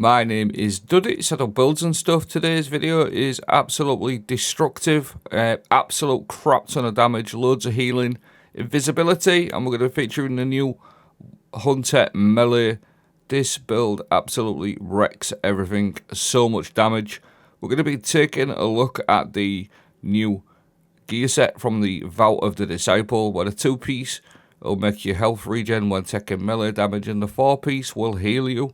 My name is Duddy, set up builds and stuff. Today's video is absolutely destructive, absolute crap ton of damage, loads of healing, invisibility, and we're going to be featuring the new Hunter Melee. This build absolutely wrecks everything, so much damage. We're going to be taking a look at the new gear set from the VOW of the Disciple, where the 2-piece will make your health regen when taking melee damage, and the 4-piece will heal you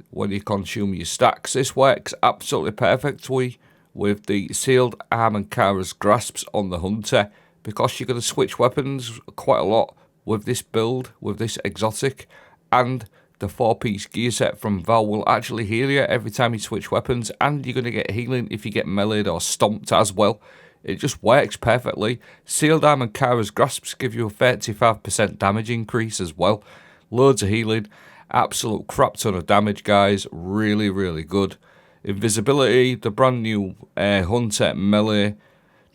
when you consume your stacks. This works absolutely perfectly with the sealed arm and Kara's grasps on the Hunter, because you're going to switch weapons quite a lot with this build, with this exotic, and the 4-piece gear set from VOW will actually heal you every time you switch weapons, and you're going to get healing if you get meleeed or stomped as well. It just works perfectly. Sealed arm and Kara's grasps give you a 35% damage increase as well. Loads of healing. Absolute crap ton of damage, guys. Really, really good. Invisibility, the brand new Hunter Melee.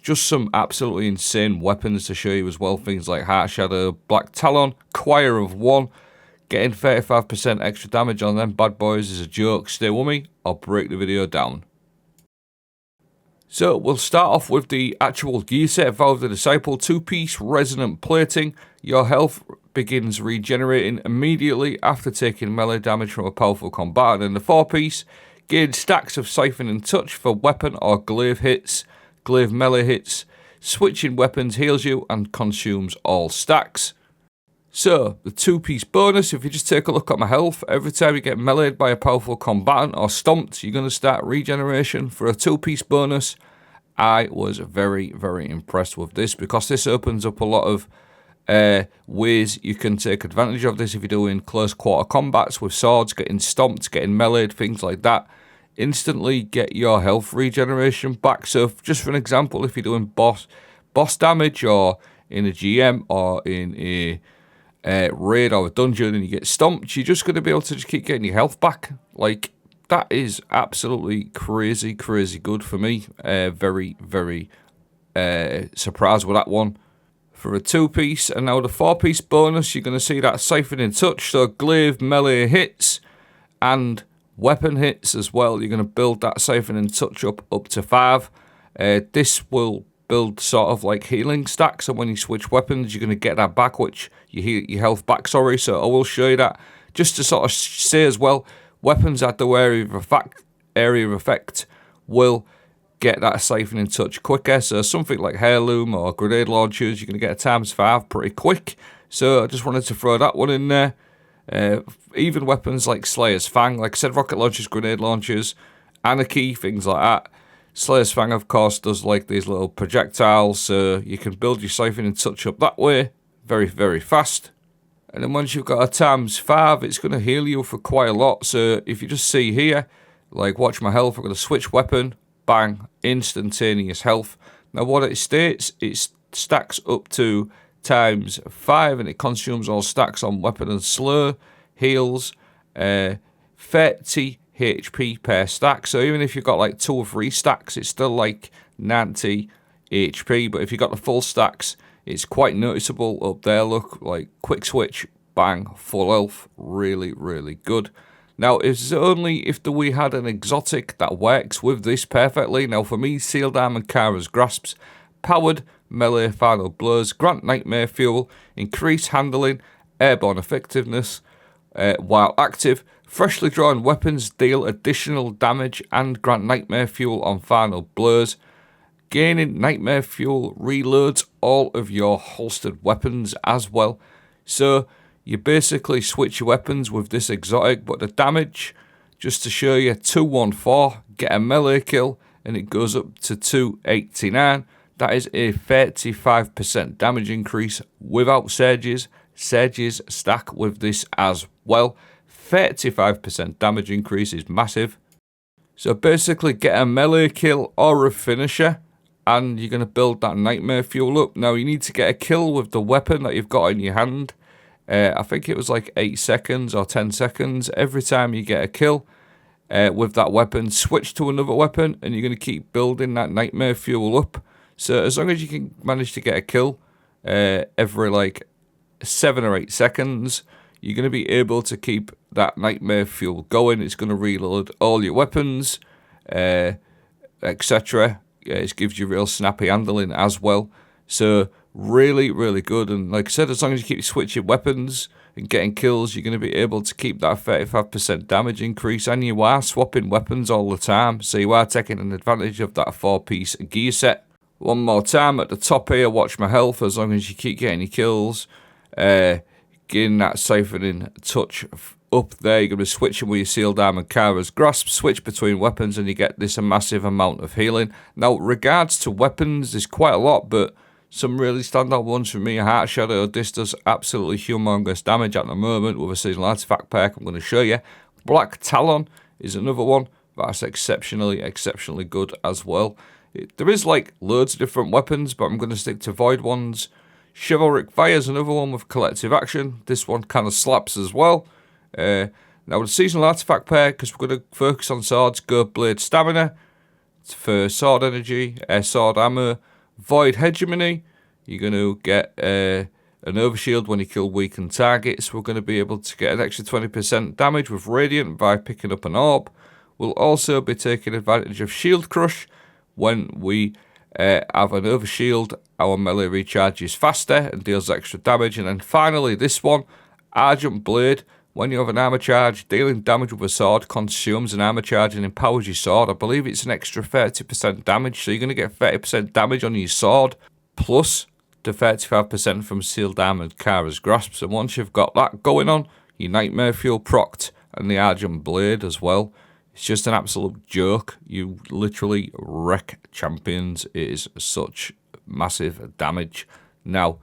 Just some absolutely insane weapons to show you as well. Things like Heart Shadow, Black Talon, Choir of One. Getting 35% extra damage on them bad boys is a joke. Stay with me, I'll break the video down. So we'll start off with the actual gear set. VOW the Disciple, 2-piece resonant plating. Your health begins regenerating immediately after taking melee damage from a powerful combatant. And the 4-piece gains stacks of Siphon and Touch for weapon or glaive hits, glaive melee hits. Switching weapons heals you and consumes all stacks. So, the 2-piece bonus, if you just take a look at my health, every time you get meleeed by a powerful combatant or stomped, you're going to start regeneration. For a 2-piece bonus, I was very, very impressed with this, because this opens up a lot of ways you can take advantage of this if you're doing close quarter combats with swords, getting stomped, getting meleeed, things like that. Instantly get your health regeneration back. So, just for an example, if you're doing boss damage, or in a GM, or in a raid or a dungeon, and you get stomped, you're just going to be able to just keep getting your health back. Like, that is absolutely crazy good for me. Very, very surprised with that one. For a 2-piece, and now the 4-piece bonus, you're going to see that Siphon and Touch, so glaive melee hits and weapon hits as well. You're going to build that Siphon and Touch up to 5. This will build sort of like healing stacks, and when you switch weapons, you're going to get that back, which you heal your health back, sorry. So I will show you that, just to sort of say as well, weapons at the area of effect will get that Siphon and Touch quicker. So something like heirloom or grenade launchers, you're going to get a ×5 pretty quick. So I just wanted to throw that one in there. Even weapons like Slayer's Fang, like I said, rocket launchers, grenade launchers, anarchy, things like that. Slayer's Fang, of course, does like these little projectiles, so you can build your Siphon and Touch up that way very, very fast. And then once you've got a ×5, it's going to heal you for quite a lot. So if you just see here, like, watch my health, I'm going to switch weapon, bang, instantaneous health. Now what it states, it stacks up to ×5, and it consumes all stacks on weapon and slow, heals 30 HP per stack. So even if you've got like 2 or 3 stacks, it's still like 90 HP. But if you've got the full stacks, it's quite noticeable up there. Look, like, quick switch, bang, full health. Really, really good. Now, it's only if we had an exotic that works with this perfectly. Now, for me, Sealed Arm and Kara's grasps, powered melee final blows, grant nightmare fuel, increase handling, airborne effectiveness while active. Freshly drawn weapons deal additional damage and grant nightmare fuel on final blows. Gaining nightmare fuel reloads all of your holstered weapons as well. So you basically switch your weapons with this exotic, but the damage, just to show you, 214, get a melee kill, and it goes up to 289. That is a 35% damage increase without Surges. Surges stack with this as well. 35% damage increase is massive. So basically, get a melee kill or a finisher, and you're going to build that nightmare fuel up. Now you need to get a kill with the weapon that you've got in your hand. I think it was like 8 seconds or 10 seconds. Every time you get a kill with that weapon, switch to another weapon, and you're going to keep building that nightmare fuel up. So as long as you can manage to get a kill every like 7 or 8 seconds, you're going to be able to keep that Nightmare Fuel going. It's going to reload all your weapons, etc. It gives you real snappy handling as well. So really, really good. And like I said, as long as you keep switching weapons and getting kills, you're going to be able to keep that 35% damage increase. And you are swapping weapons all the time, so you are taking an advantage of that 4-piece gear set. One more time at the top here, watch my health. As long as you keep getting your kills, getting that siphoning touch up there, you're going to be switching with your Sealed Armor Kara's Grasp, switch between weapons, and you get this a massive amount of healing. Now, regards to weapons, there's quite a lot, but some really standout ones for me. Heart Shadow, this does absolutely humongous damage at the moment with a seasonal artifact perk I'm going to show you. Black Talon is another one that's exceptionally good as well. There is like loads of different weapons, but I'm going to stick to void ones. Chivalric Fire is another one with collective action. This one kind of slaps as well. Now the seasonal artifact pair, because we're going to focus on swords, go Blade Stamina for sword energy, sword armor. Void Hegemony, you're going to get an overshield when you kill weakened targets. We're going to be able to get an extra 20% damage with Radiant by picking up an orb. We'll also be taking advantage of Shield Crush. When we have an overshield, our melee recharges faster and deals extra damage. And then finally this one, Argent Blade. When you have an armor charge, dealing damage with a sword consumes an armor charge and empowers your sword. I believe it's an extra 30% damage, so you're going to get 30% damage on your sword, plus the 35% from Sealed Armor Kara's Grasp. So once you've got that going on, your Nightmare Fuel procced and the Argent Blade as well. It's just an absolute joke. You literally wreck champions. It is such massive damage. Now,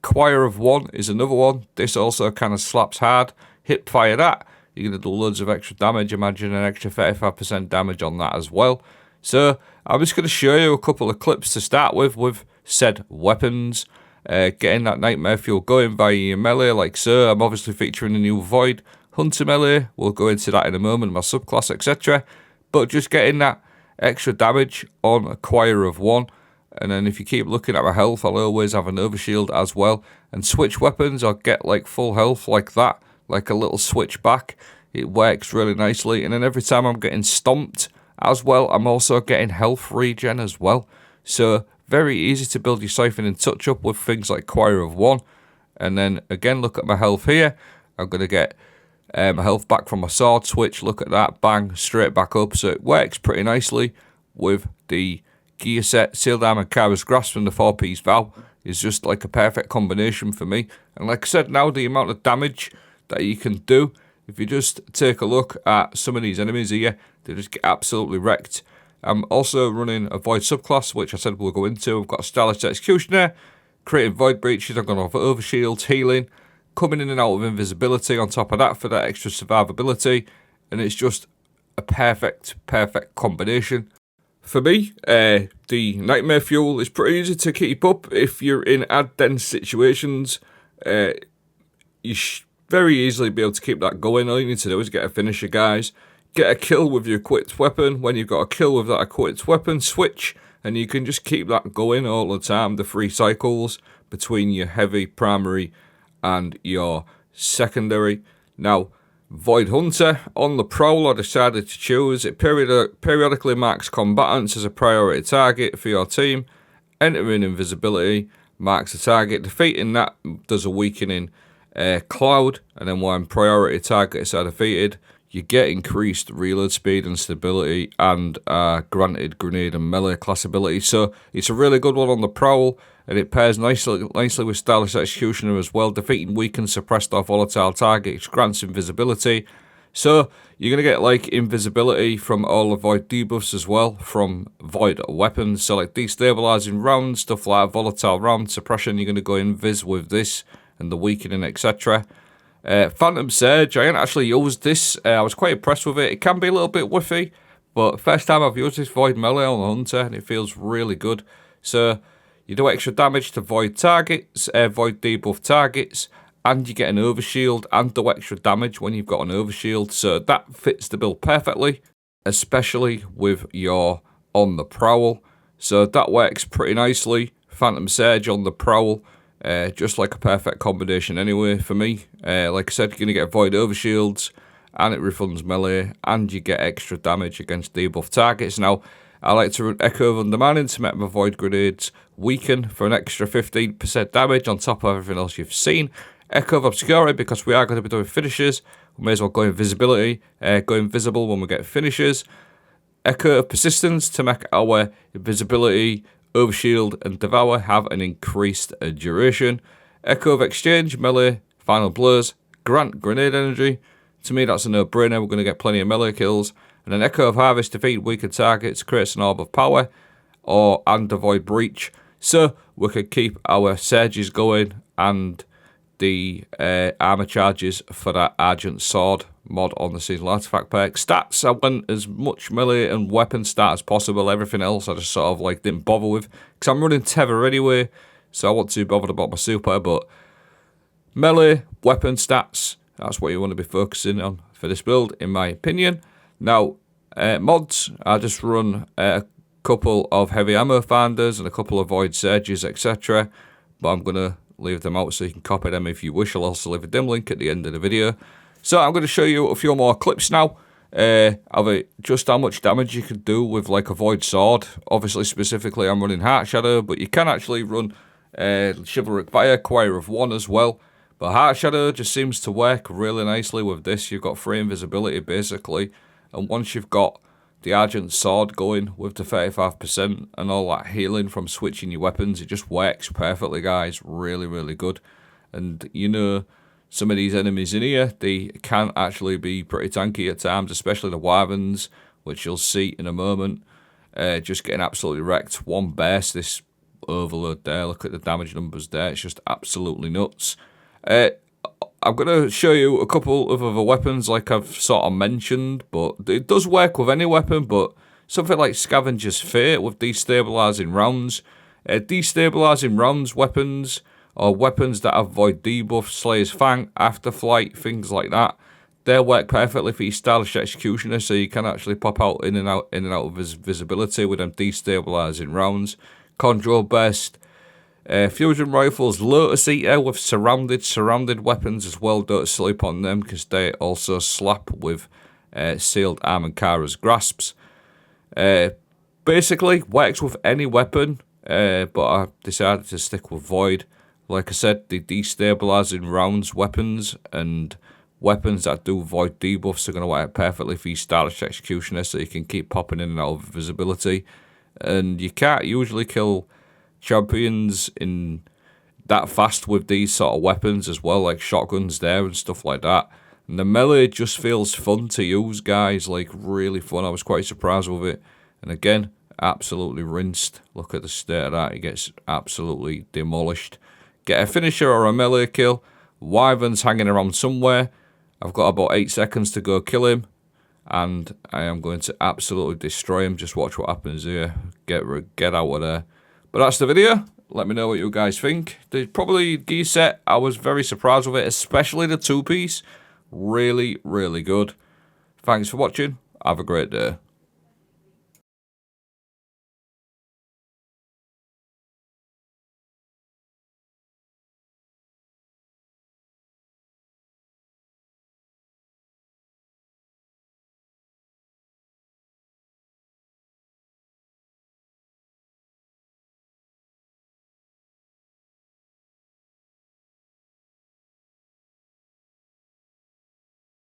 Choir of One is another one. This also kind of slaps hard. Hip fire that. You're going to do loads of extra damage. Imagine an extra 35% damage on that as well. So I'm just going to show you a couple of clips to start with said weapons. Getting that Nightmare Fuel going via your melee like so. I'm obviously featuring a new Void Hunter melee. We'll go into that in a moment, my subclass, etc. But just getting that extra damage on a Choir of One. And then if you keep looking at my health, I'll always have an overshield as well. And switch weapons, I'll get like full health like that, like a little switch back. It works really nicely. And then every time I'm getting stomped as well, I'm also getting health regen as well. So very easy to build your siphon and touch up with things like Choir of One. And then again, look at my health here. I'm going to get my health back from my sword switch. Look at that, bang, straight back up. So it works pretty nicely with the gear set. Sealed Armor Kara's Grasp and the 4-piece VOW is just like a perfect combination for me. And like I said, now the amount of damage that you can do, if you just take a look at some of these enemies here, they just get absolutely wrecked. I'm also running a Void subclass, which I said we'll go into. I've got a Stylish Executioner, creating Void Breaches. I'm going to have overshields, healing, coming in and out of invisibility on top of that for that extra survivability. And it's just a perfect combination. For me, the Nightmare Fuel is pretty easy to keep up. If you're in ad-dense situations, you very easily be able to keep that going. All you need to do is get a finisher, guys. Get a kill with your equipped weapon. When you've got a kill with that equipped weapon, switch, and you can just keep that going all the time. The 3 cycles between your heavy primary and your secondary. Now, Void Hunter, on the prowl I decided to choose. It periodically marks combatants as a priority target for your team. Entering invisibility marks a target. Defeating that does a weakening cloud. And then when priority targets are defeated, you get increased reload speed and stability and granted grenade and melee class ability. So it's a really good one on the prowl. And it pairs nicely with Stylish Executioner as well. Defeating weakened, suppressed or volatile targets grants invisibility. So you're going to get like invisibility from all the Void debuffs as well from Void weapons. So like destabilizing rounds, stuff like volatile round suppression, you're going to go invis with this and the weakening, etc. Phantom Surge, I ain't actually used this. I was quite impressed with it. It can be a little bit whiffy, but first time I've used this Void melee on the Hunter and it feels really good. So you do extra damage to Void targets, Void debuff targets, and you get an overshield and do extra damage when you've got an overshield. So that fits the build perfectly, especially with your on the prowl. So that works pretty nicely. Phantom Surge on the prowl. Just like a perfect combination anyway for me. Like I said, you're going to get Void Overshields, and it refunds melee, and you get extra damage against debuff targets. Now, I like to run Echo of Undermining to make my Void Grenades weaken for an extra 15% damage on top of everything else you've seen. Echo of Obscurity, because we are going to be doing finishers, we may as well go invisibility, go invisible when we get finishers. Echo of Persistence to make our invisibility, Overshield and Devour have an increased duration. Echo of Exchange, melee, final blows, grant grenade energy. To me, that's a no-brainer. We're going to get plenty of melee kills. And then Echo of Harvest, defeat weaker targets, creates an orb of power, and avoid breach. So we could keep our Surges going and the armor charges for that Argent Sword mod on the seasonal artifact pack. Stats, I went as much melee and weapon stat as possible. Everything else I just sort of like didn't bother with, because I'm running Tether anyway, so I wasn't too bothered about my super. But melee, weapon stats, that's what you want to be focusing on for this build, in my opinion. Now, mods, I just run a couple of heavy ammo finders and a couple of void surges, etc. But I'm going to leave them out so you can copy them if you wish. I'll also leave a dim link at the end of the video. So I'm going to show you a few more clips now of just how much damage you can do with like a void sword. Obviously, specifically, I'm running Heart Shadow, but you can actually run Chivalric Fire, Choir of One as well. But Heart Shadow just seems to work really nicely with this. You've got free invisibility basically, and once you've got the Argent Sword going with the 35% and all that healing from switching your weapons, it just works perfectly, guys. Really, really good. And you know, some of these enemies in here, they can actually be pretty tanky at times, especially the Wyverns, which you'll see in a moment. Just getting absolutely wrecked. One burst, this overload there. Look at the damage numbers there. It's just absolutely nuts. I'm going to show you a couple of other weapons like I've sort of mentioned, but it does work with any weapon, but something like Scavenger's Fate with destabilizing rounds. Destabilizing rounds weapons, or weapons that have void debuff, Slayer's Fang, Afterflight, things like that. They work perfectly for your Stylish Executioner, so you can actually pop out in and out of visibility with them destabilizing rounds. Control Burst. Fusion Rifles, Lotus Eater with surrounded weapons as well. Don't sleep on them because they also slap with Sealed Armored Kara's Grasps. Basically, works with any weapon, but I decided to stick with Void. Like I said, the destabilizing rounds weapons and weapons that do void debuffs are going to work perfectly for your Stylish Executioner, so you can keep popping in and out of visibility. And you can't usually kill champions in that fast with these sort of weapons as well, like shotguns there and stuff like that. And the melee just feels fun to use, guys, like really fun. I was quite surprised with it. And again, absolutely rinsed. Look at the state of that. It gets absolutely demolished. Get a finisher or a melee kill. Wyvern's hanging around somewhere. I've got about 8 seconds to go kill him, and I am going to absolutely destroy him. Just watch what happens here. Get out of there. But that's the video. Let me know what you guys think. The probably gear set, I was very surprised with it, especially the two-piece. Really, really good. Thanks for watching. Have a great day.